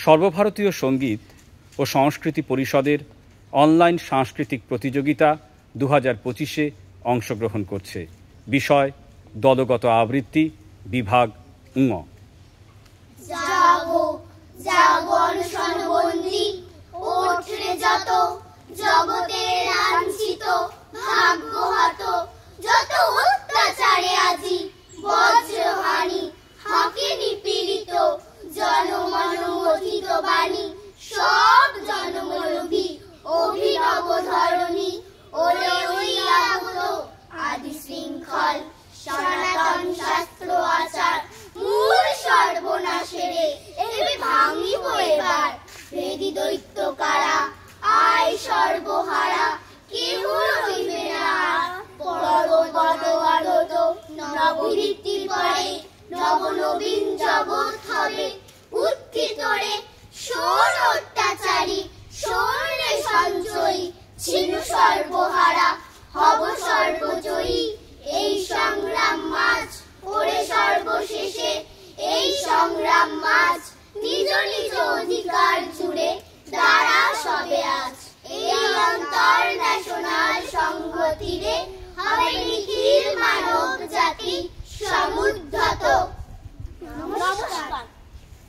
সর্বভারতীয় সঙ্গীত ও সংস্কৃতি পরিষদের অনলাইন সাংস্কৃতিক প্রতিযোগিতা 2025-এ অংশগ্রহণ করছে। বিষয় দলগত আবৃত্তি, বিভাগ ঙ। জাগো জাগো অনশনবন্দি, ওঠরে যত জগতের লাঞ্ছিত ভাগ্যহত, যত অত্যাচারে আজি বজ্রহানি, হাঁকে নিপীড়িত জনমন মথিত বাণী, সব জনমলোভী অভিনব ধরণী, ওরে ওই আগত আদি শৃঙ্খল সনাতন শাস্ত্র আচার, মূল সর্বনাশেরে এবে ভাঙিব এবার, ভেদি দৈত্য কারা আয় সর্বহারা, কেহ রইবে না পরপদ আগত, নবভিত্তির পরে নবনবীন জগৎ হবে উত্থিতরে, শোন অত্যাচারী শোন রে সঞ্চয়ী, ছিনু সর্বহারা হব সর্বজয়ী, এই সংগ্রাম মাঝ ওরে সর্বশেষে, এই সংগ্রাম মাঝ নিজ নিজ অধিকার জুড়ে দাঁড়া সবে আজ, এই অন্তর ন্যাশনাল সংহতিরে